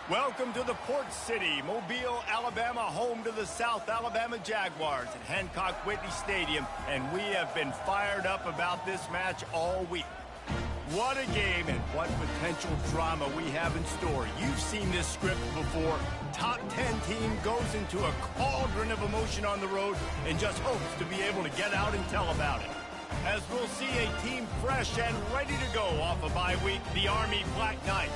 Welcome to the Port City, Mobile, Alabama, home to the South Alabama Jaguars at Hancock Whitney Stadium, and we have been fired up about this match all week. What a game and what potential drama we have in store. You've seen this script before. Top 10 team goes into a cauldron of emotion on the road and just hopes to be able to get out and tell about it. As we'll see a team fresh and ready to go off a bye week, the Army Black Knights,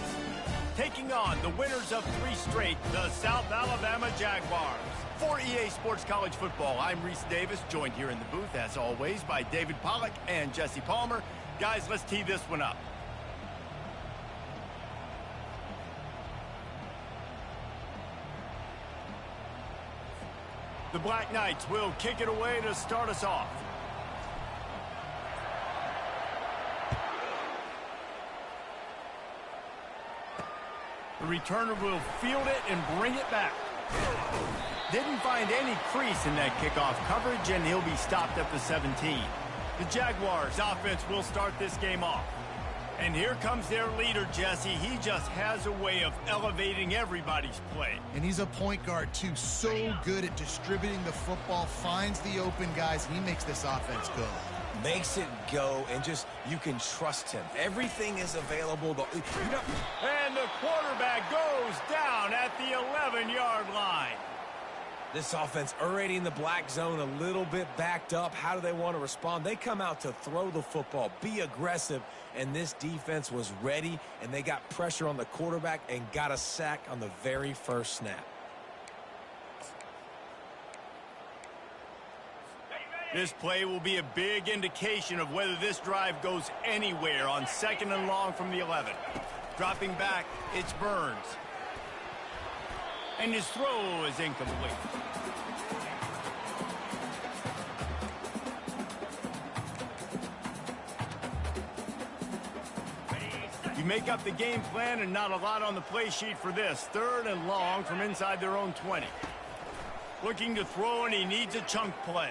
taking on the winners of 3 straight, the South Alabama Jaguars. For EA Sports College Football, I'm Reese Davis, joined here in the booth, as always, by David Pollack and Jesse Palmer. Guys, let's tee this one up. The Black Knights will kick it away to start us off. The returner will field it and bring it back. Didn't find any crease in that kickoff coverage, and he'll be stopped at the 17. The Jaguars offense will start this game off. And here comes their leader, Jesse. He just has a way of elevating everybody's play. And he's a point guard, too. So good at distributing the football, finds the open guys, and he makes this offense go. Makes it go, and just, you can trust him. Everything is available. And the quarterback goes down at the 11-yard line. This offense already in the black zone, a little bit backed up. How do they want to respond? They come out to throw the football, be aggressive, and this defense was ready, and they got pressure on the quarterback and got a sack on the very first snap. This play will be a big indication of whether this drive goes anywhere on 2nd and long from the 11. Dropping back, it's Burns. And his throw is incomplete. You make up the game plan and not a lot on the play sheet for this. 3rd and long from inside their own 20. Looking to throw, and he needs a chunk play.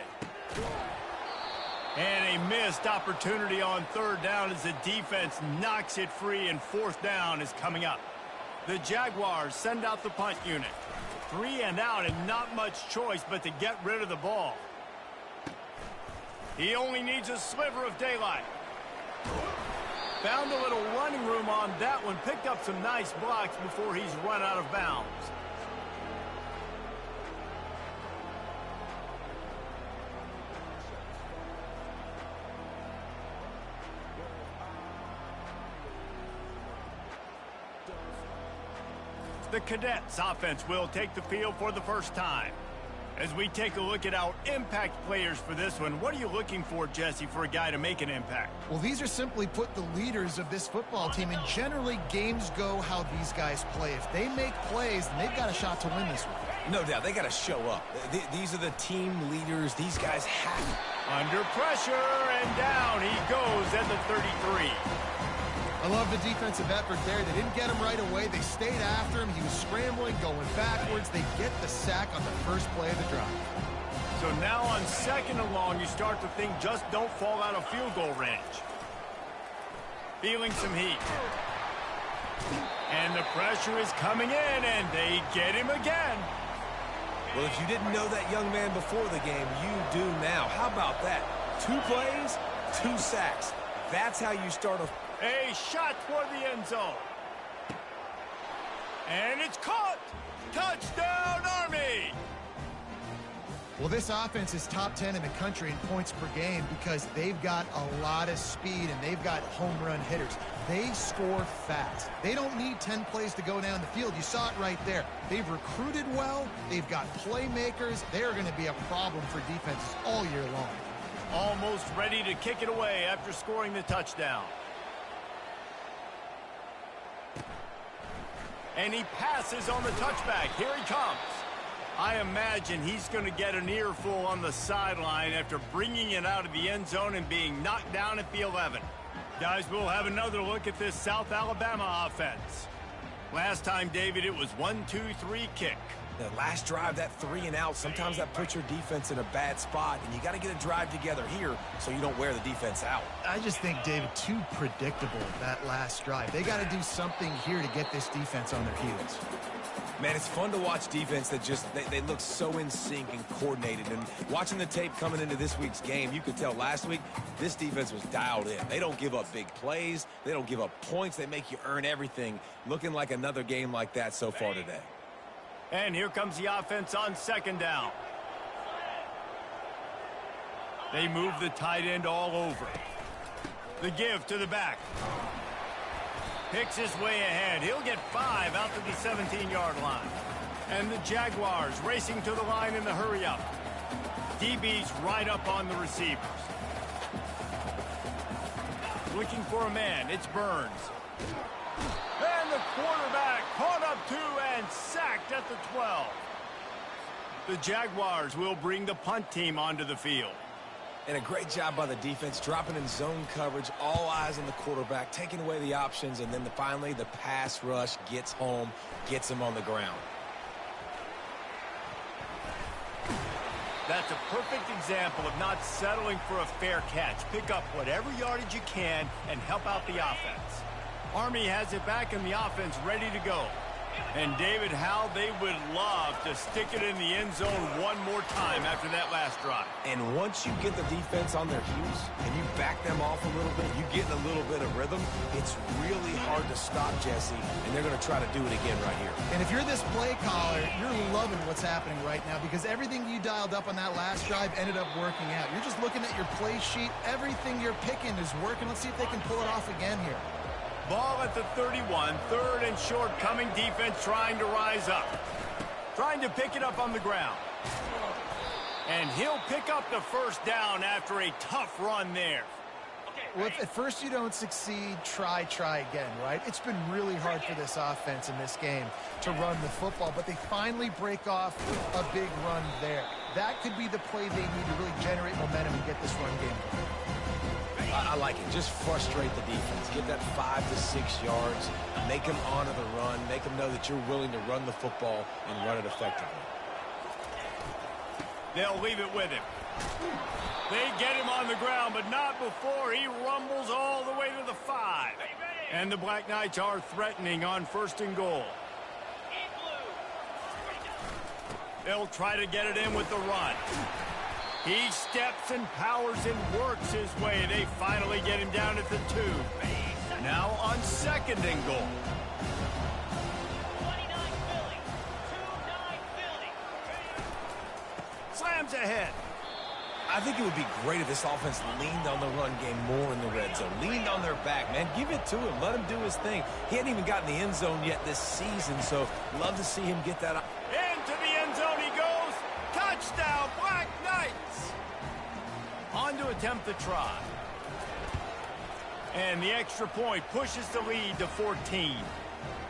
And a missed opportunity on 3rd down as the defense knocks it free, and 4th down is coming up. The Jaguars send out the punt unit. 3 and out, and not much choice but to get rid of the ball. He only needs a sliver of daylight. Found a little running room on that one. Picked up some nice blocks before he's run out of bounds. The Cadets offense will take the field for the first time. As we take a look at our impact players for this one, what are you looking for, Jesse, for a guy to make an impact? Well, these are simply put the leaders of this football team, and generally games go how these guys play. If they make plays, then they've got a shot to win this one. No doubt, they got to show up. These are the team leaders. These guys have. Under pressure, and down he goes at the 33. I love the defensive effort there. They didn't get him right away. They stayed after him. He was scrambling, going backwards. They get the sack on the first play of the drive. So now on 2nd and long, you start to think just don't fall out of field goal range. Feeling some heat. And the pressure is coming in, and they get him again. Well, if you didn't know that young man before the game, you do now. How about that? 2 plays, 2 sacks. That's how you start a... A shot toward the end zone. And it's caught. Touchdown, Army. Well, this offense is top 10 in the country in points per game because they've got a lot of speed and they've got home run hitters. They score fast. They don't need 10 plays to go down the field. You saw it right there. They've recruited well. They've got playmakers. They're going to be a problem for defenses all year long. Almost ready to kick it away after scoring the touchdown. And he passes on the touchback. Here he comes. I imagine he's going to get an earful on the sideline after bringing it out of the end zone and being knocked down at the 11. Guys, we'll have another look at this South Alabama offense. Last time, David, it was 1-2-3 kick. The last drive, that 3 and out, sometimes that puts your defense in a bad spot, and you got to get a drive together here so you don't wear the defense out. I just think, David, too predictable, that last drive. They got to do something here to get this defense on their heels. Man, it's fun to watch defense that just, they look so in sync and coordinated. And watching the tape coming into this week's game, you could tell last week this defense was dialed in. They don't give up big plays. They don't give up points. They make you earn everything. Looking like another game like that so far today. And here comes the offense on second down. They move the tight end all over. The give to the back. Picks his way ahead. He'll get 5 out to the 17-yard line. And the Jaguars racing to the line in the hurry-up. DB's right up on the receivers. Looking for a man. It's Burns. And the quarterback caught up to and sacked at the 12. The Jaguars will bring the punt team onto the field. And a great job by the defense, dropping in zone coverage, all eyes on the quarterback, taking away the options, and then finally the pass rush gets home, gets him on the ground. That's a perfect example of not settling for a fair catch. Pick up whatever yardage you can and help out the offense. Army has it back in the offense ready to go. And David, how they would love to stick it in the end zone one more time after that last drive. And once you get the defense on their heels and you back them off a little bit, you get in a little bit of rhythm, it's really hard to stop, Jesse, and they're going to try to do it again right here. And if you're this play caller, you're loving what's happening right now because everything you dialed up on that last drive ended up working out. You're just looking at your play sheet. Everything you're picking is working. Let's see if they can pull it off again here. Ball at the 31, third and short, coming defense trying to rise up. Trying to pick it up on the ground. And he'll pick up the first down after a tough run there. Well, if at first you don't succeed, try again, right? It's been really hard for this offense in this game to run the football, but they finally break off a big run there. That could be the play they need to really generate momentum and get this run game going. I like it. Just frustrate the defense. Get that 5 to 6 yards. Make them honor the run. Make them know that you're willing to run the football and run it effectively. They'll leave it with him. They get him on the ground, but not before he rumbles all the way to the 5. And the Black Knights are threatening on first and goal. They'll try to get it in with the run. He steps and powers and works his way. They finally get him down at the 2. Now on second and goal. Slams ahead. I think it would be great if this offense leaned on the run game more in the red zone. Leaned on their back, man. Give it to him. Let him do his thing. He hadn't even gotten the end zone yet this season, so love to see him get that. Into the end zone he goes. Touchdown, Black Knights. On to attempt the try. And the extra point pushes the lead to 14.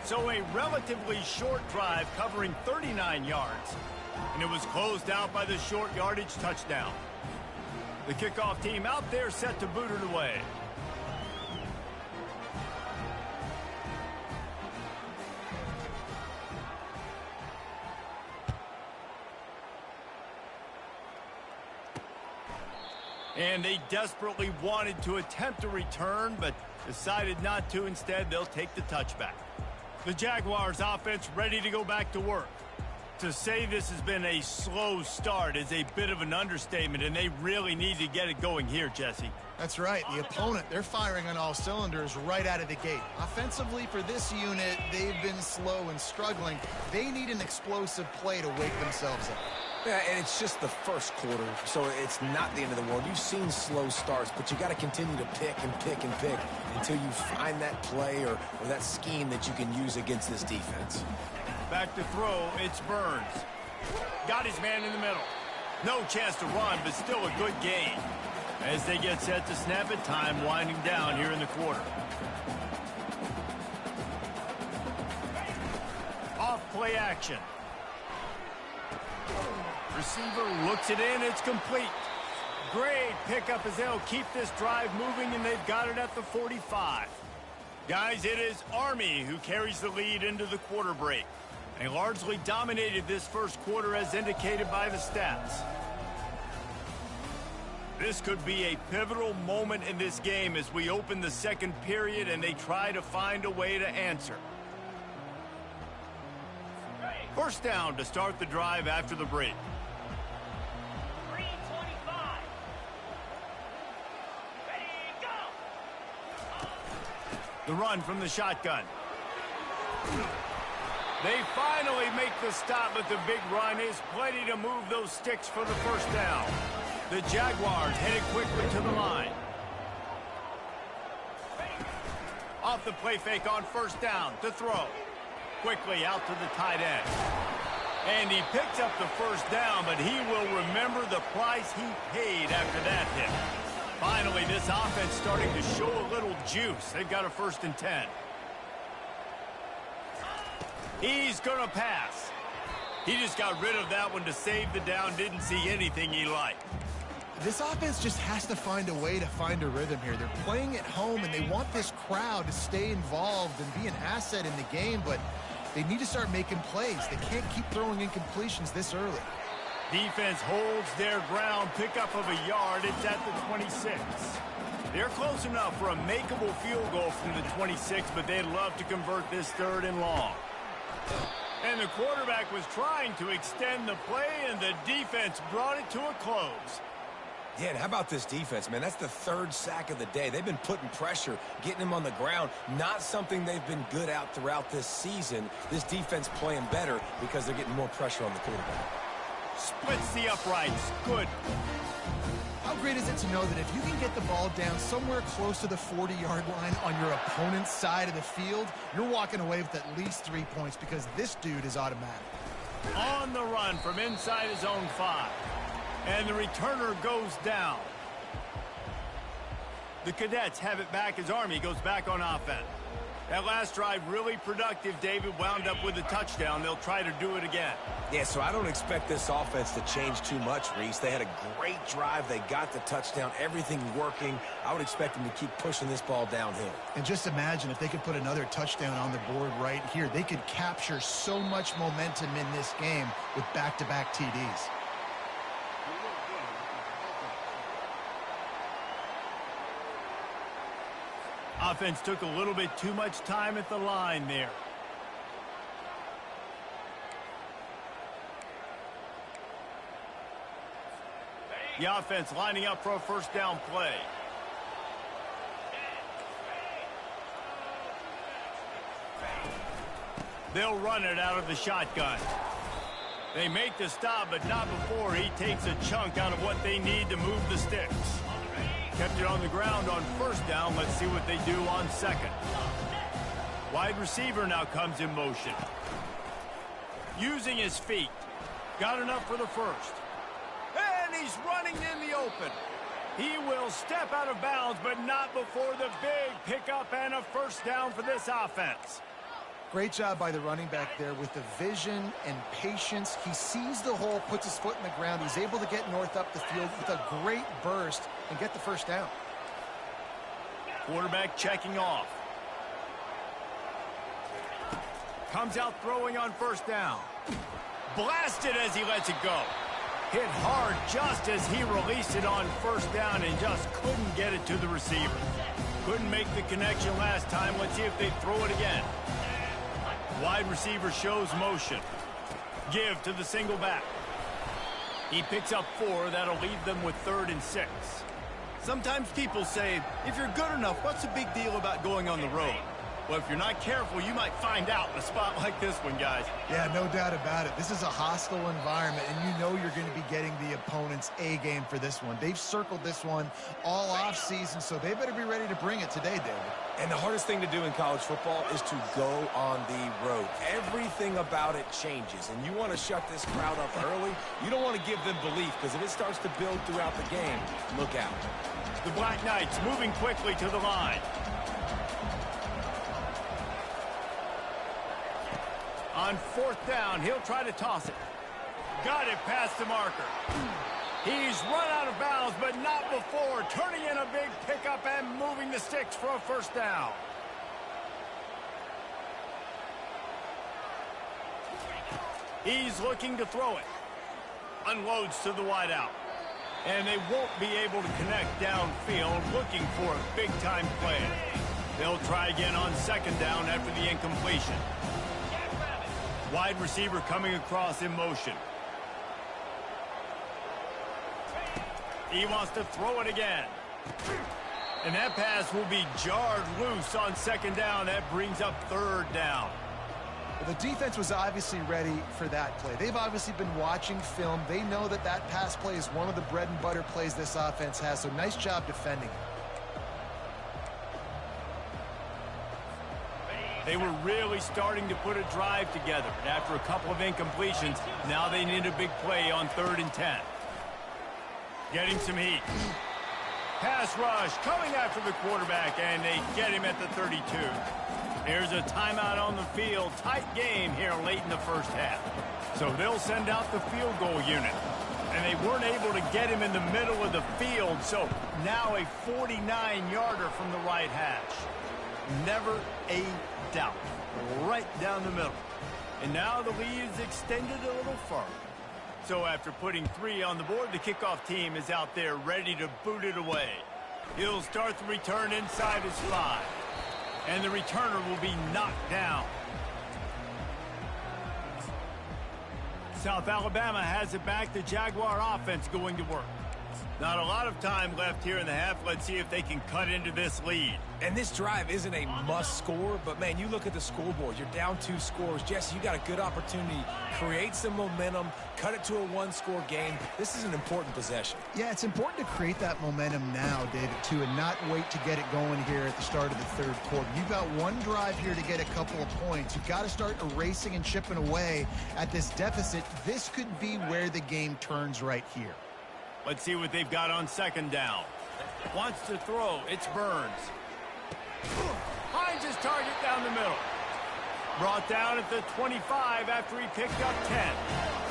So a relatively short drive covering 39 yards. And it was closed out by the short yardage touchdown. The kickoff team out there set to boot it away. And they desperately wanted to attempt a return, but decided not to. Instead, they'll take the touchback. The Jaguars offense ready to go back to work. To say this has been a slow start is a bit of an understatement, and they really need to get it going here, Jesse. That's right. The opponent, they're firing on all cylinders right out of the gate. Offensively, for this unit, they've been slow and struggling. They need an explosive play to wake themselves up. Yeah, and it's just the first quarter, so it's not the end of the world. You've seen slow starts, but you got to continue to pick and pick and pick until you find that play or that scheme that you can use against this defense. Back to throw, it's Burns. Got his man in the middle. No chance to run, but still a good gain. As they get set to snap it, time winding down here in the quarter. Off play action. Receiver looks it in, it's complete. Great pickup as they'll keep this drive moving, and they've got it at the 45. Guys, it is Army who carries the lead into the quarter break. They largely dominated this first quarter as indicated by the stats. This could be a pivotal moment in this game as we open the second period and they try to find a way to answer. First down to start the drive after the break. 3:25. Ready, go! The run from the shotgun. They finally make the stop, but the big run is plenty to move those sticks for the first down. The Jaguars headed quickly to the line. Off the play fake on first down to throw. Quickly out to the tight end. And he picks up the first down, but he will remember the price he paid after that hit. Finally, this offense starting to show a little juice. They've got a 1st and 10. He's going to pass. He just got rid of that one to save the down. Didn't see anything he liked. This offense just has to find a way to find a rhythm here. They're playing at home, and they want this crowd to stay involved and be an asset in the game, but they need to start making plays. They can't keep throwing incompletions this early. Defense holds their ground. Pickup of a yard. It's at the 26. They're close enough for a makeable field goal from the 26, but they'd love to convert this 3rd and long. And the quarterback was trying to extend the play, and the defense brought it to a close. Yeah, and how about this defense, man? That's the 3rd sack of the day. They've been putting pressure, getting him on the ground. Not something they've been good at throughout this season. This defense playing better because they're getting more pressure on the quarterback. Splits the uprights. Good. How great is it to know that if you can get the ball down somewhere close to the 40-yard line on your opponent's side of the field, you're walking away with at least 3 points because this dude is automatic. On the run from inside his own 5. And the returner goes down. The Cadets have it back as Army goes back on offense. That last drive really productive. David wound up with a touchdown. They'll try to do it again. Yeah, so I don't expect this offense to change too much, Reese. They had a great drive. They got the touchdown. Everything working. I would expect them to keep pushing this ball downhill. And just imagine if they could put another touchdown on the board right here. They could capture so much momentum in this game with back-to-back TDs. Offense took a little bit too much time at the line there. The offense lining up for a first down play. They'll run it out of the shotgun. They make the stop, but not before he takes a chunk out of what they need to move the sticks. Kept it on the ground on first down. Let's see what they do on second. Wide receiver now comes in motion. Using his feet. Got enough for the first. And he's running in the open. He will step out of bounds, but not before the big pickup and a first down for this offense. Great job by the running back there with the vision and patience. He sees the hole, puts his foot in the ground. He's able to get north up the field with a great burst and get the first down. Quarterback checking off. Comes out throwing on first down. Blasted as he lets it go. Hit hard just as he released it on first down and just couldn't get it to the receiver. Couldn't make the connection last time. Let's see if they throw it again. Wide receiver shows motion. Give to the single back. He picks up 4. That'll leave them with 3rd and 6. Sometimes people say, if you're good enough, what's the big deal about going on the road? Well, if you're not careful, you might find out in a spot like this one, guys. Yeah, no doubt about it. This is a hostile environment, and you know you're going to be getting the opponent's A game for this one. They've circled this one all offseason, so they better be ready to bring it today, David. And the hardest thing to do in college football is to go on the road. Everything about it changes, and you want to shut this crowd up early. You don't want to give them belief, because if it starts to build throughout the game, look out. The Black Knights moving quickly to the line. On 4th down, he'll try to toss it. Got it past the marker. He's run out of bounds, but not before turning in a big pickup and moving the sticks for a first down. He's looking to throw it. Unloads to the wideout. And they won't be able to connect downfield, looking for a big-time play. They'll try again on second down after the incompletion. Wide receiver coming across in motion. He wants to throw it again. And that pass will be jarred loose on second down. That brings up third down. Well, the defense was obviously ready for that play. They've obviously been watching film. They know that that pass play is one of the bread and butter plays this offense has, so nice job defending it. They were really starting to put a drive together. After a couple of incompletions, now they need a big play on 3rd and 10. Getting some heat. Pass rush coming after the quarterback, and they get him at the 32. There's a timeout on the field. Tight game here late in the first half. So they'll send out the field goal unit. And they weren't able to get him in the middle of the field, so now a 49-yarder from the right hash. Never a doubt. Right down the middle. And now the lead is extended a little further. So after putting 3 on the board, the kickoff team is out there ready to boot it away. He'll start the return inside his 5. And the returner will be knocked down. South Alabama has it back. The Jaguar offense going to work. Not a lot of time left here in the half. Let's see if they can cut into this lead. And this drive isn't a must score, but man, you look at the scoreboard. You're down 2 scores. Jesse, you got a good opportunity. Create some momentum. Cut it to a 1-score game. This is an important possession. Yeah, it's important to create that momentum now, David, too, and not wait to get it going here at the start of the 3rd quarter. You've got one drive here to get a couple of points. You've got to start erasing and chipping away at this deficit. This could be where the game turns right here. Let's see what they've got on second down. Wants to throw. It's Burns. Finds his target down the middle. Brought down at the 25 after he picked up 10.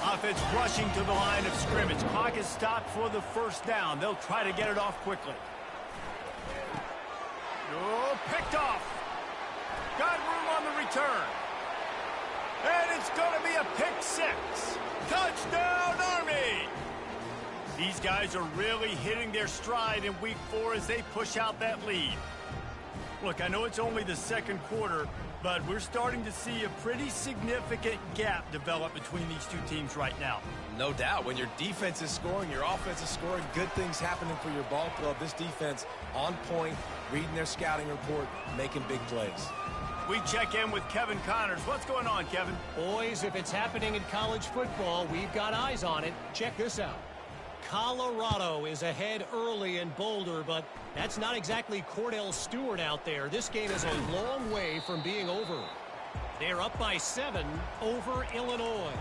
Offense rushing to the line of scrimmage. Clock is stopped for the first down. They'll try to get it off quickly. Oh, picked off. Got room on the return. And it's going to be a pick 6. Touchdown, Army! These guys are really hitting their stride in week 4 as they push out that lead. Look, I know it's only the 2nd quarter, but we're starting to see a pretty significant gap develop between these 2 teams right now. No doubt. When your defense is scoring, your offense is scoring, good things happening for your ball club. This defense on point, reading their scouting report, making big plays. We check in with Kevin Connors. What's going on, Kevin? Boys, if it's happening in college football, we've got eyes on it. Check this out. Colorado is ahead early in Boulder, but that's not exactly Cordell Stewart out there. This game is a long way from being over. They're up by 7 over Illinois.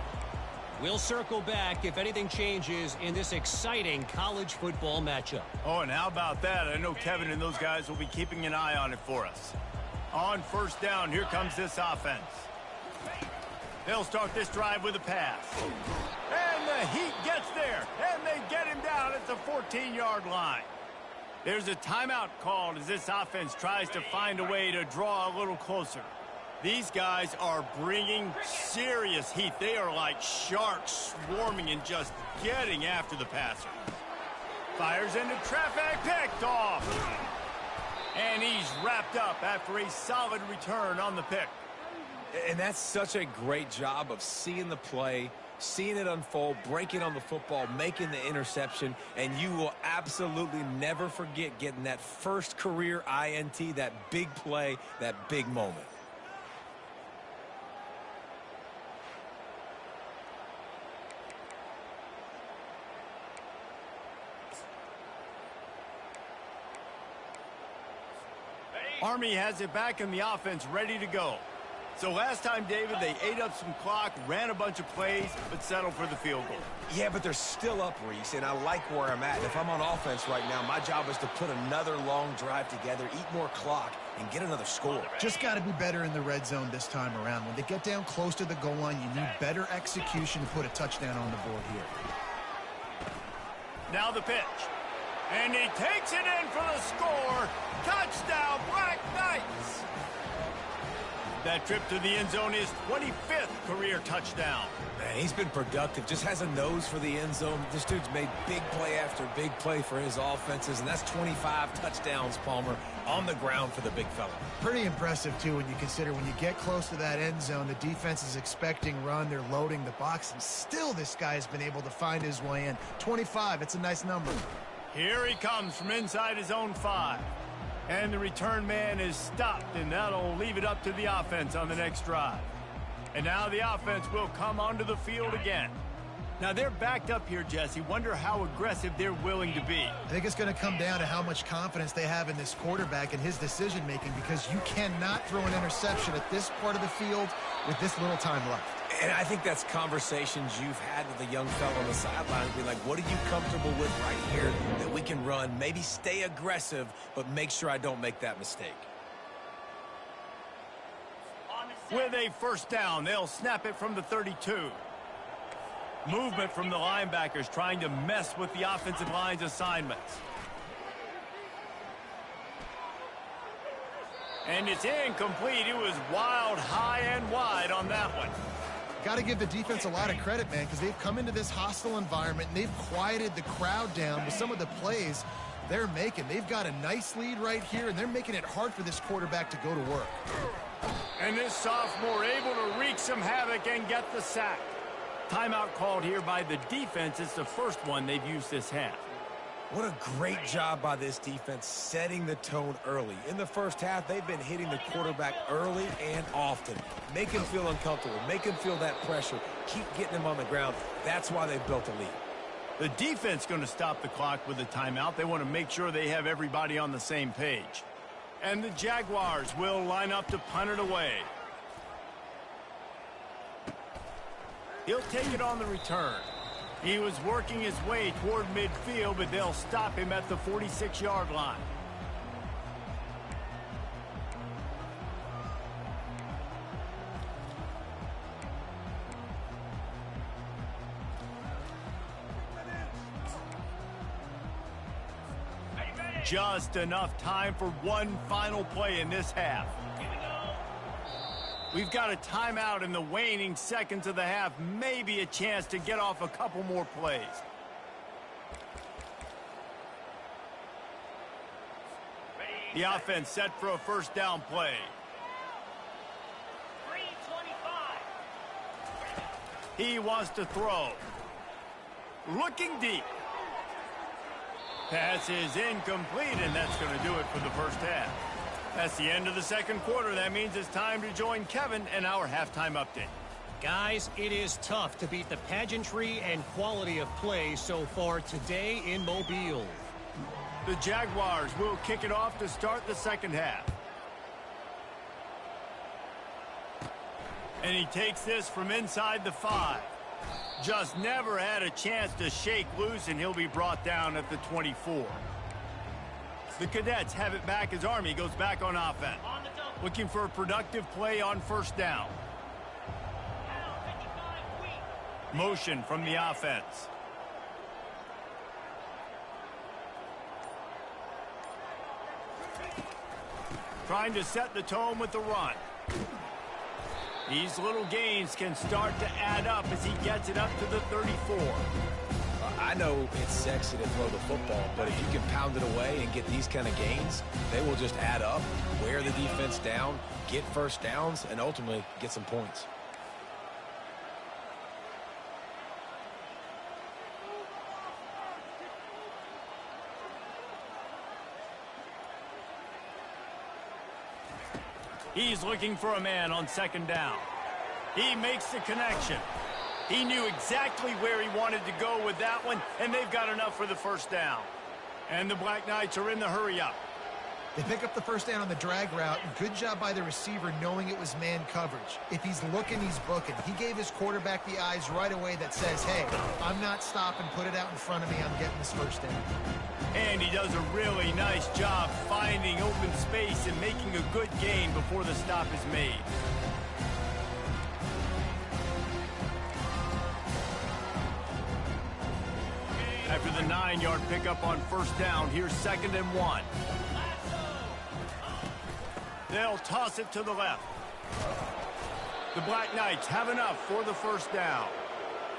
We'll circle back if anything changes in this exciting college football matchup. Oh, and how about that? I know Kevin and those guys will be keeping an eye on it for us. On first down, here comes this offense. They'll start this drive with a pass. And the Heat gets there, and they get him down at the 14-yard line. There's a timeout called as this offense tries to find a way to draw a little closer. These guys are bringing serious heat. They are like sharks swarming and just getting after the passer. Fires into traffic, picked off. And he's wrapped up after a solid return on the pick. And that's such a great job of seeing the play, seeing it unfold, breaking on the football, making the interception, and you will absolutely never forget getting that first career INT, that big play, that big moment. Army has it back in the offense, ready to go. So last time, David, they ate up some clock, ran a bunch of plays, but settled for the field goal. Yeah, but they're still up, Reese, and I like where I'm at. If I'm on offense right now, my job is to put another long drive together, eat more clock, and get another score. Just got to be better in the red zone this time around. When they get down close to the goal line, you need better execution to put a touchdown on the board here. Now the pitch. And he takes it in for the score. Touchdown, Black Knights. That trip to the end zone is 25th career touchdown. Man, he's been productive, just has a nose for the end zone. This dude's made big play after big play for his offenses, and that's 25 touchdowns, Palmer, on the ground for the big fella. Pretty impressive, too, when you consider when you get close to that end zone, the defense is expecting run, they're loading the box, and still this guy has been able to find his way in. 25, it's a nice number. Here he comes from inside his own 5. And the return man is stopped, and that'll leave it up to the offense on the next drive. And now the offense will come onto the field again. Now they're backed up here, Jesse. Wonder how aggressive they're willing to be. I think it's going to come down to how much confidence they have in this quarterback and his decision-making, because you cannot throw an interception at this part of the field with this little time left. And I think that's conversations you've had with a young fellow on the sideline. Be like, what are you comfortable with right here that we can run? Maybe stay aggressive, but make sure I don't make that mistake. With a first down, they'll snap it from the 32. Movement from the linebackers trying to mess with the offensive line's assignments. And it's incomplete. It was wild, high and wide on that one. Got to give the defense a lot of credit, man, because they've come into this hostile environment and they've quieted the crowd down with some of the plays they're making. They've got a nice lead right here, and they're making it hard for this quarterback to go to work. And this sophomore able to wreak some havoc and get the sack. Timeout called here by the defense. It's the first one they've used this half. What a great job by this defense setting the tone early. In the first half, they've been hitting the quarterback early and often. Make him feel uncomfortable. Make him feel that pressure. Keep getting him on the ground. That's why they've built a lead. The defense going to stop the clock with a timeout. They want to make sure they have everybody on the same page. And the Jaguars will line up to punt it away. He'll take it on the return. He was working his way toward midfield, but they'll stop him at the 46-yard line. Just enough time for one final play in this half. We've got a timeout in the waning seconds of the half. Maybe a chance to get off a couple more plays. The offense set for a first down play. 3:25. He wants to throw. Looking deep. Pass is incomplete, and that's going to do it for the first half. That's the end of the second quarter. That means it's time to join Kevin and our halftime update. Guys, it is tough to beat the pageantry and quality of play so far today in Mobile. The Jaguars will kick it off to start the second half. And he takes this from inside the 5. Just never had a chance to shake loose, and he'll be brought down at the 24. The Cadets have it back as Army goes back on offense. Looking for a productive play on first down. Motion from the offense. Trying to set the tone with the run. These little gains can start to add up as he gets it up to the 34. I know it's sexy to throw the football, but if you can pound it away and get these kind of gains, they will just add up, wear the defense down, get first downs, and ultimately get some points. He's looking for a man on second down. He makes the connection. He knew exactly where he wanted to go with that one, and they've got enough for the first down. And the Black Knights are in the hurry-up. They pick up the first down on the drag route. Good job by the receiver knowing it was man coverage. If he's looking, he's booking. He gave his quarterback the eyes right away that says, hey, I'm not stopping. Put it out in front of me. I'm getting this first down. And he does a really nice job finding open space and making a good gain before the stop is made. After the 9-yard pickup on first down, here's 2nd and 1. They'll toss it to the left. The Black Knights have enough for the first down.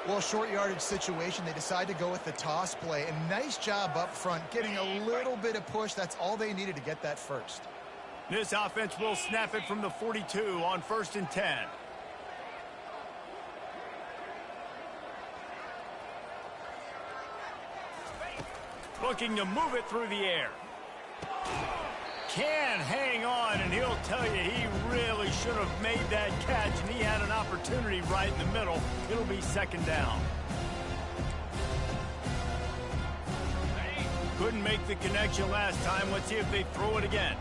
Well, short yardage situation, they decide to go with the toss play. And nice job up front, getting a little bit of push. That's all they needed to get that first. This offense will snap it from the 42 on 1st and 10. Looking to move it through the air. Can hang on, and he'll tell you he really should have made that catch, and he had an opportunity right in the middle. It'll be 2nd down. Couldn't make the connection last time. Let's see if they throw it again.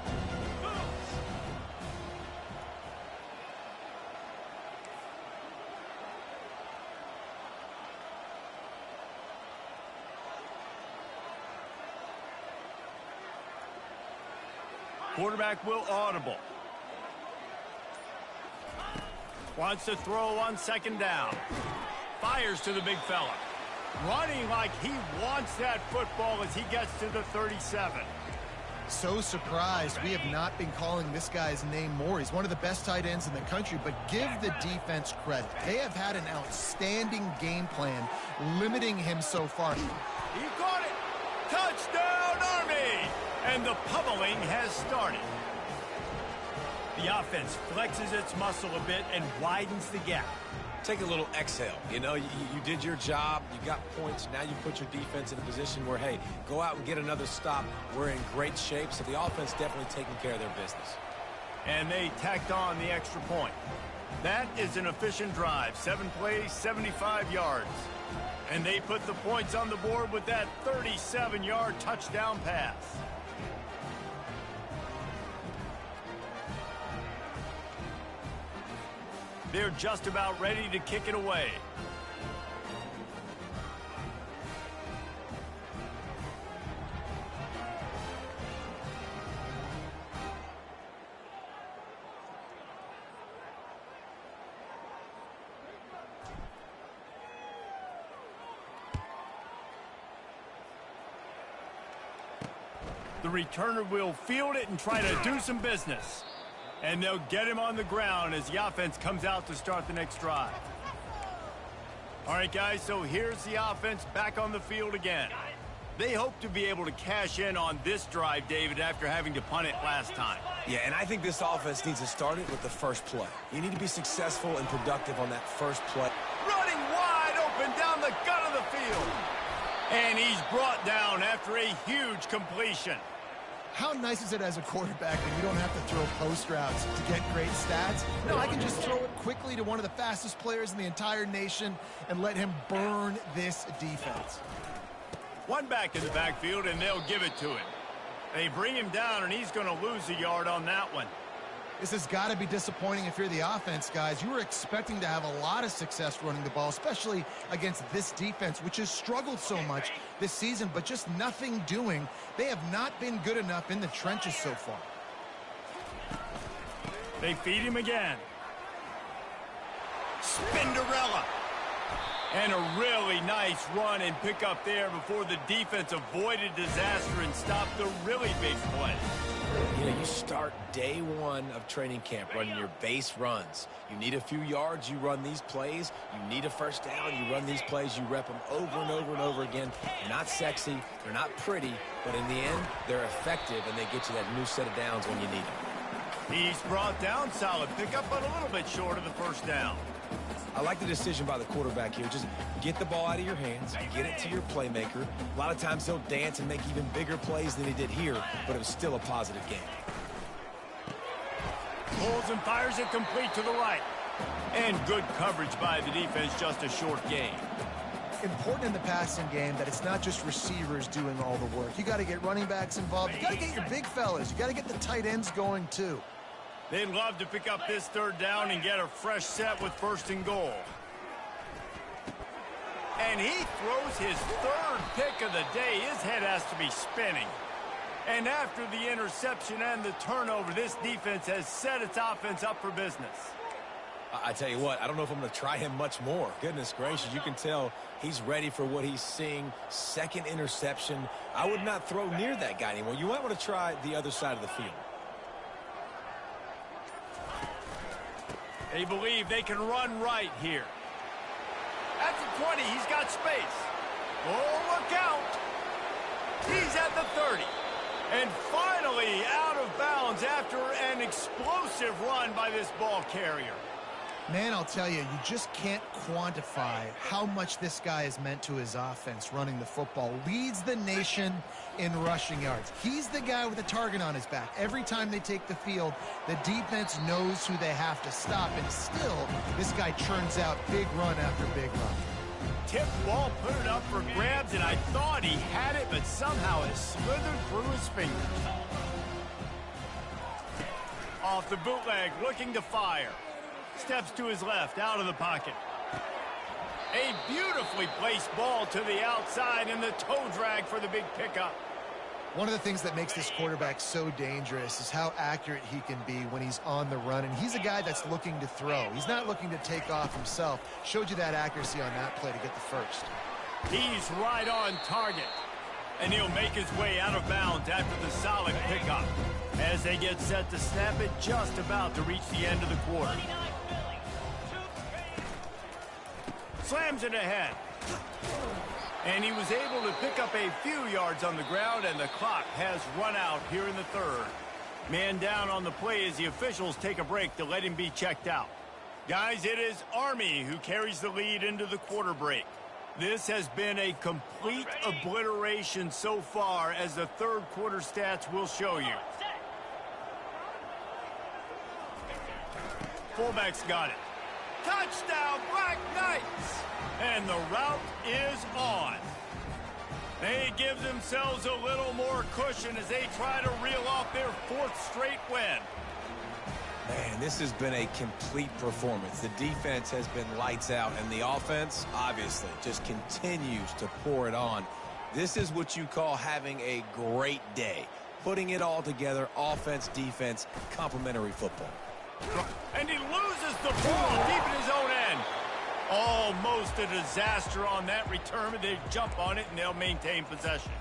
Quarterback will audible. Wants to throw on 2nd down. Fires to the big fella. Running like he wants that football as he gets to the 37. So surprised we have not been calling this guy's name more. He's one of the best tight ends in the country, but give the defense credit. They have had an outstanding game plan limiting him so far. He caught it. Touchdown, Army! And the pummeling has started. The offense flexes its muscle a bit and widens the gap. Take a little exhale. You know, you did your job. You got points. Now you put your defense in a position where, hey, go out and get another stop. We're in great shape, so the offense definitely taking care of their business. And they tacked on the extra point. That is an efficient drive. 7 plays, 75 yards. And they put the points on the board with that 37-yard touchdown pass. They're just about ready to kick it away. The returner will field it and try to do some business. And they'll get him on the ground as the offense comes out to start the next drive. All right, guys, so here's the offense back on the field again. They hope to be able to cash in on this drive, David, after having to punt it last time. Yeah, and I think this offense needs to start it with the first play. You need to be successful and productive on that first play. Running wide open down the gut of the field. And he's brought down after a huge completion. How nice is it as a quarterback when you don't have to throw post routes to get great stats? No, I can just throw it quickly to one of the fastest players in the entire nation and let him burn this defense. One back in the backfield, and they'll give it to him. They bring him down, and he's going to lose a yard on that one. This has got to be disappointing if you're the offense, guys. You were expecting to have a lot of success running the ball, especially against this defense, which has struggled so much this season, but just nothing doing. They have not been good enough in the trenches so far. They feed him again. Spinderella. And a really nice run and pick up there before the defense avoided disaster and stopped the really big play. You know, you start day one of training camp running your base runs. You need a few yards, you run these plays. You need a first down, you run these plays. You rep them over and over and over again. They're not sexy, they're not pretty, but in the end, they're effective, and they get you that new set of downs when you need them. He's brought down, solid pickup, but a little bit short of the first down. I like the decision by the quarterback here. Just get the ball out of your hands, get it to your playmaker. A lot of times he'll dance and make even bigger plays than he did here, but it was still a positive game. Pulls and fires it complete to the right. And good coverage by the defense, just a short gain. Important in the passing game that it's not just receivers doing all the work. You got to get running backs involved. You got to get your big fellas. You got to get the tight ends going too. They'd love to pick up this third down and get a fresh set with 1st and goal. And he throws his third pick of the day. His head has to be spinning. And after the interception and the turnover, this defense has set its offense up for business. I tell you what, I don't know if I'm going to try him much more. Goodness gracious, you can tell he's ready for what he's seeing. Second interception. I would not throw near that guy anymore. You might want to try the other side of the field. They believe they can run right here. At the 20, he's got space. Oh, look out. He's at the 30. And finally out of bounds after an explosive run by this ball carrier. Man, I'll tell you, you just can't quantify how much this guy has meant to his offense running the football. Leads the nation in rushing yards. He's the guy with a target on his back. Every time they take the field, the defense knows who they have to stop. And still, this guy churns out big run after big run. Tip ball, put it up for grabs, and I thought he had it, but somehow it slithered through his fingers. Off the bootleg, looking to fire. Steps to his left, out of the pocket. A beautifully placed ball to the outside, and the toe drag for the big pickup. One of the things that makes this quarterback so dangerous is how accurate he can be when he's on the run. And he's a guy that's looking to throw. He's not looking to take off himself. Showed you that accuracy on that play to get the first. He's right on target. And he'll make his way out of bounds after the solid pickup. As they get set to snap it, just about to reach the end of the quarter. Slams it ahead. And he was able to pick up a few yards on the ground, and the clock has run out here in the third. Man down on the play as the officials take a break to let him be checked out. Guys, it is Army who carries the lead into the quarter break. This has been a complete obliteration so far, as the third quarter stats will show you. Fullback's got it. Touchdown, Black Knights! And the route is on. They give themselves a little more cushion as they try to reel off their fourth straight win. Man, this has been a complete performance. The defense has been lights out, and the offense, obviously, just continues to pour it on. This is what you call having a great day. Putting it all together, offense, defense, complementary football. And he loses the ball deep in his own end. Almost a disaster on that return. They jump on it, and they'll maintain possession.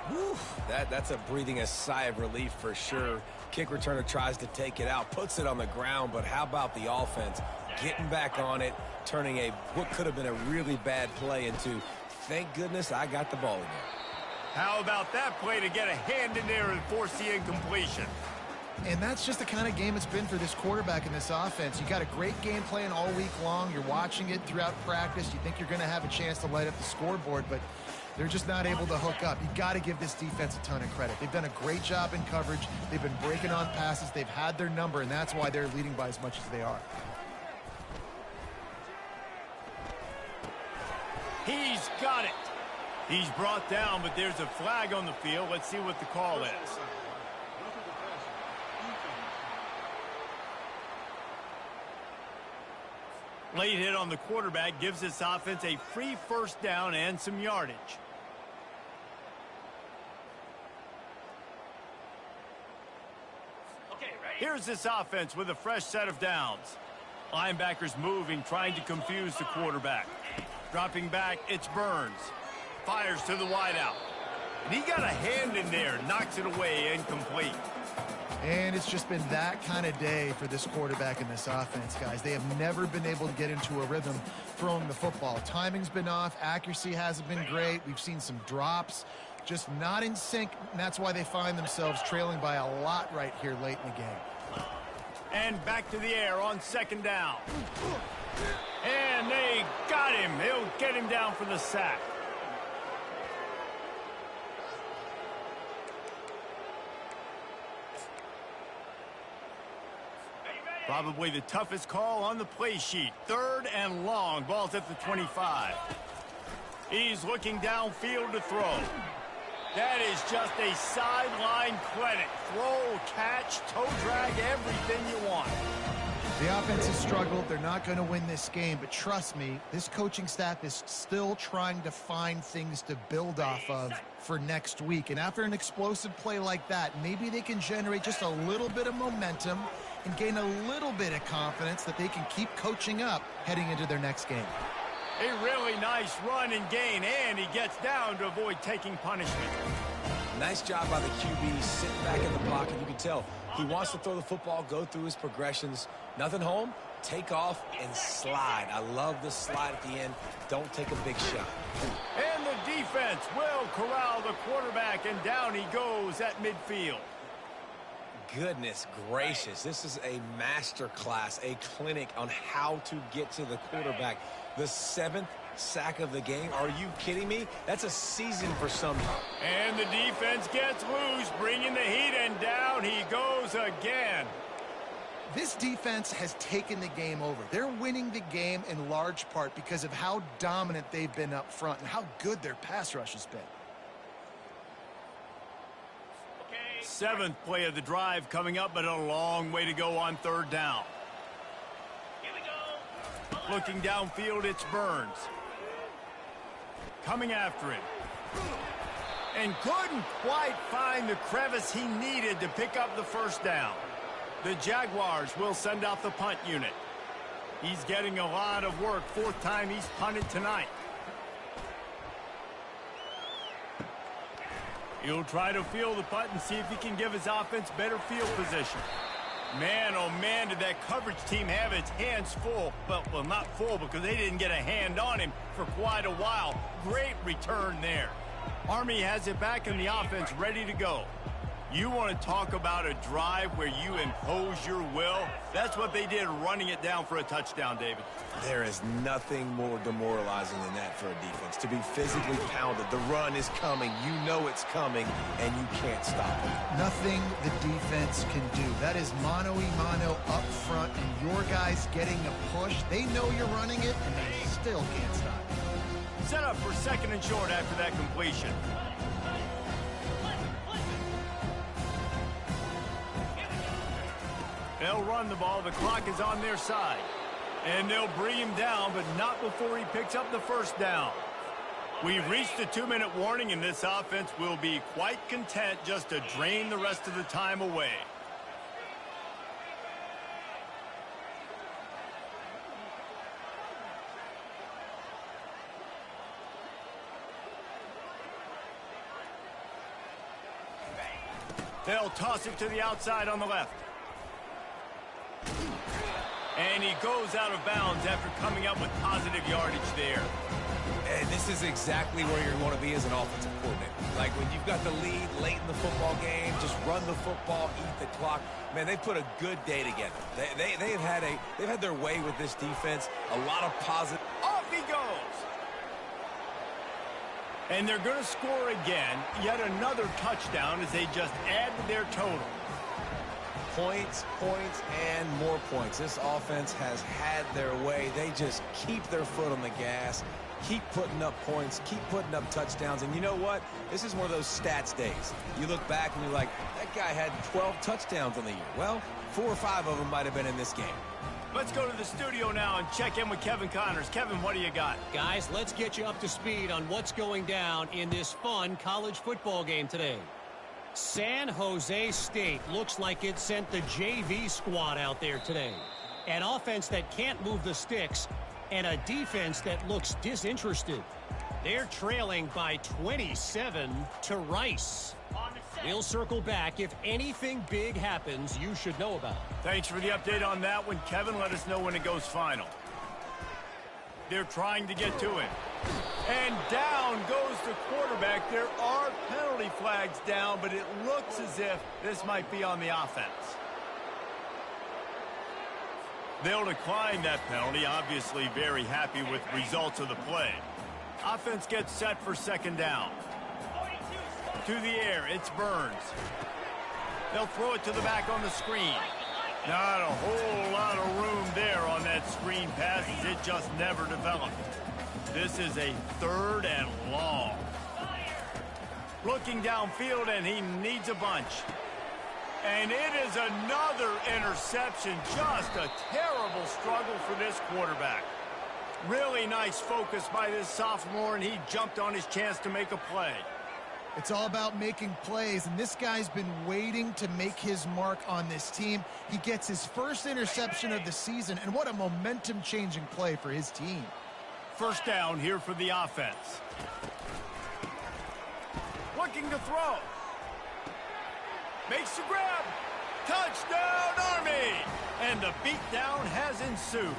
Whew, that's a breathing a sigh of relief for sure. Kick returner tries to take it out, puts it on the ground, but how about the offense getting back on it, turning what could have been a really bad play into, thank goodness I got the ball again. How about that play to get a hand in there and force the incompletion? And that's just the kind of game it's been for this quarterback and this offense. You got a great game plan all week long. You're watching it throughout practice. You think you're going to have a chance to light up the scoreboard, but they're just not able to hook up. You got to give this defense a ton of credit. They've done a great job in coverage. They've been breaking on passes. They've had their number, and that's why they're leading by as much as they are. He's got it. He's brought down, but there's a flag on the field. Let's see what the call is. Late hit on the quarterback gives this offense a free first down and some yardage. Here's this offense with a fresh set of downs. Linebackers moving, trying to confuse the quarterback. Dropping back, it's Burns. Fires to the wideout. And he got a hand in there, knocks it away, incomplete. And it's just been that kind of day for this quarterback and this offense, guys. They have never been able to get into a rhythm throwing the football. Timing's been off. Accuracy hasn't been great. We've seen some drops. Just not in sync, and that's why they find themselves trailing by a lot right here late in the game. And back to the air on second down. And they got him. They'll get him down for the sack. Probably the toughest call on the play sheet. Third and long. Ball's at the 25. He's looking downfield to throw. That is just a sideline clinic. Throw, catch, toe drag, everything you want. The offense has struggled. They're not going to win this game, but trust me, this coaching staff is still trying to find things to build off of for next week. And after an explosive play like that, maybe they can generate just a little bit of momentum and gain a little bit of confidence that they can keep coaching up heading into their next game. A really nice run and gain, and he gets down to avoid taking punishment. Nice job by the QB, sitting back in the pocket. You can tell he wants to throw the football, go through his progressions. Nothing home, Take off and slide. I love the slide at the end. Don't take a big shot. And the defense will corral the quarterback, and down he goes at midfield. Goodness gracious. This is a master class, a clinic on how to get to the quarterback. The 7th sack of the game. Are you kidding me? That's a season for some. And the defense gets loose, bringing the heat, and down he goes again. This defense has taken the game over. They're winning the game in large part because of how dominant they've been up front and how good their pass rush has been. 7th play of the drive coming up, but a long way to go on 3rd down. Here we go. Looking downfield, it's Burns. Coming after him. And couldn't quite find the crevice he needed to pick up the 1st down. The Jaguars will send out the punt unit. He's getting a lot of work. 4th time he's punted tonight. He'll try to field the punt and see if he can give his offense better field position. Man, oh man, did that coverage team have its hands full. Well, not full because they didn't get a hand on him for quite a while. Great return there. Army has it back in the offense ready to go. You want to talk about a drive where you impose your will? That's what they did, running it down for a touchdown, David. There is nothing more demoralizing than that for a defense. To be physically pounded, the run is coming, you know it's coming, and you can't stop it. Nothing the defense can do. That is mano-a-mano up front, and your guys getting a push. They know you're running it, and they still can't stop it. Set up for 2nd and short after that completion. They'll run the ball. The clock is on their side. And they'll bring him down, but not before he picks up the 1st down. We've reached the 2-minute warning, and this offense will be quite content just to drain the rest of the time away. They'll toss it to the outside on the left. And he goes out of bounds after coming up with positive yardage there. And this is exactly where you want to be as an offensive coordinator. Like when you've got the lead late in the football game, just run the football, eat the clock. Man, they put a good day together. They've had their way with this defense. A lot of positive. Off he goes. And they're going to score again. Yet another touchdown as they just add to their total. Points, and more points. This offense has had their way. They just keep their foot on the gas, keep putting up points, keep putting up touchdowns. And you know what? This is one of those stats days. You look back and you're like, that guy had 12 touchdowns on the year. Well, 4 or 5 of them might have been in this game. Let's go to the studio now and check in with Kevin Connors. Kevin, what do you got? Guys, let's get you up to speed on what's going down in this fun college football game today. San Jose State looks like it sent the JV squad out there today. An offense that can't move the sticks and a defense that looks disinterested. They're trailing by 27 to Rice. We'll circle back. If anything big happens, you should know about it. Thanks for the update on that one, Kevin. Let us know when it goes final. They're trying to get to him. And down goes the quarterback. There are penalty flags down, but it looks as if this might be on the offense. They'll decline that penalty, obviously very happy with results of the play. Offense gets set for 2nd down. To the air, it's Burns. They'll throw it to the back on the screen. Not a whole lot of room there on that screen pass as it just never developed. This is a 3rd and long. Looking downfield, and he needs a bunch. And it is another interception. Just a terrible struggle for this quarterback. Really nice focus by this sophomore, and he jumped on his chance to make a play. It's all about making plays, and this guy's been waiting to make his mark on this team. He gets his first interception of the season, and what a momentum-changing play for his team. 1st down here for the offense. Looking to throw. Makes the grab. Touchdown, Army! And the beatdown has ensued.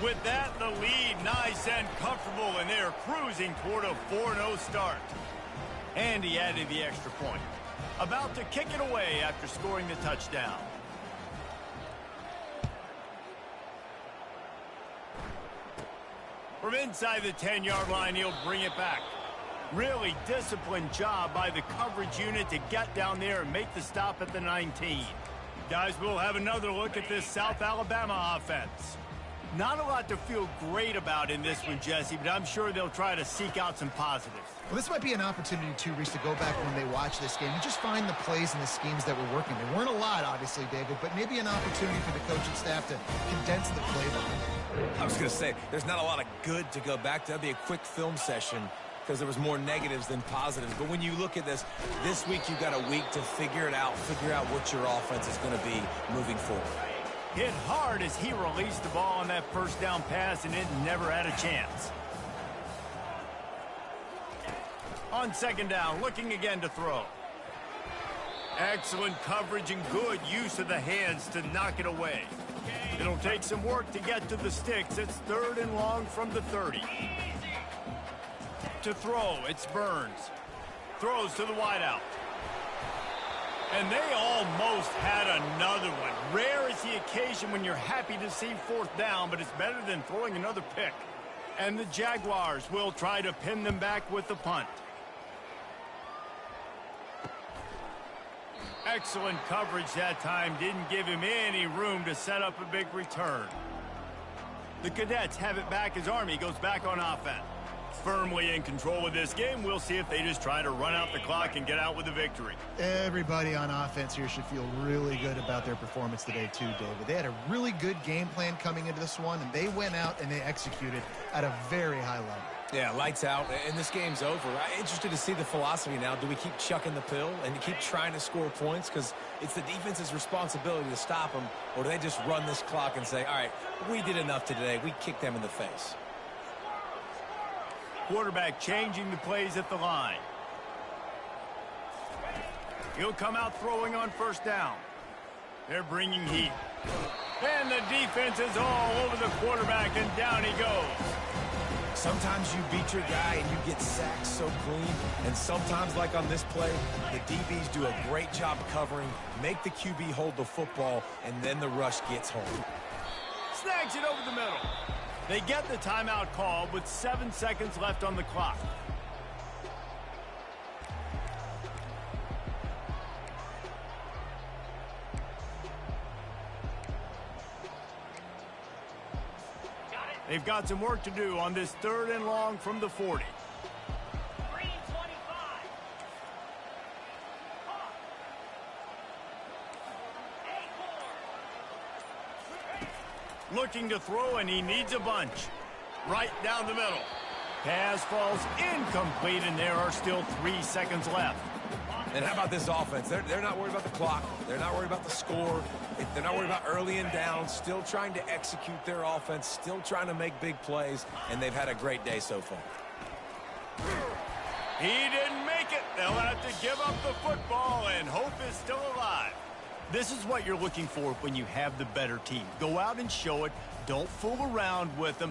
With that, the lead nice and comfortable, and they're cruising toward a 4-0 start. And he added the extra point. About to kick it away after scoring the touchdown. From inside the 10-yard line, he'll bring it back. Really disciplined job by the coverage unit to get down there and make the stop at the 19. Guys, we'll have another look at this South Alabama offense. Not a lot to feel great about in this one, Jesse, but I'm sure they'll try to seek out some positives. Well, this might be an opportunity, too, Reese, to go back when they watch this game and just find the plays and the schemes that were working. There weren't a lot, obviously, David, but maybe an opportunity for the coaching staff to condense the playbook. I was going to say, there's not a lot of good to go back to. That'd be a quick film session because there was more negatives than positives. But when you look at this week you've got a week to figure it out, figure out what your offense is going to be moving forward. Hit hard as he released the ball on that first down pass, and it never had a chance. On second down, looking again to throw. Excellent coverage and good use of the hands to knock it away. It'll take some work to get to the sticks. It's 3rd and long from the 30. To throw, it's Burns. Throws to the wideout. And they almost had another one. Rare is the occasion when you're happy to see 4th down, but it's better than throwing another pick. And the Jaguars will try to pin them back with the punt. Excellent coverage that time. Didn't give him any room to set up a big return. The Cadets have it back as Army goes back on offense. Firmly in control of this game. We'll see if they just try to run out the clock and get out with a victory. Everybody on offense here should feel really good about their performance today, too, David. They had a really good game plan coming into this one, and they went out and they executed at a very high level. Yeah, lights out, and this game's over. I'm interested to see the philosophy now. Do we keep chucking the pill and keep trying to score points? Because it's the defense's responsibility to stop them, or do they just run this clock and say, all right, we did enough today. We kicked them in the face. Quarterback changing the plays at the line. He'll come out throwing on first down. They're bringing heat. And the defense is all over the quarterback, and down he goes. Sometimes you beat your guy and you get sacked so clean, and sometimes, like on this play, the DBs do a great job covering, make the QB hold the football, and then the rush gets home. Snags it over the middle. They get the timeout called with 7 seconds left on the clock. They've got some work to do on this 3rd and long from the 40. Green 25. Looking to throw, and he needs a bunch. Right down the middle. Pass falls incomplete, and there are still 3 seconds left. And how about this offense? They're not worried about the clock. They're not worried about the score. They're not worried about early and down. Still trying to execute their offense. Still trying to make big plays. And they've had a great day so far. He didn't make it. They'll have to give up the football, and hope is still alive. This is what you're looking for when you have the better team. Go out and show it. Don't fool around with them.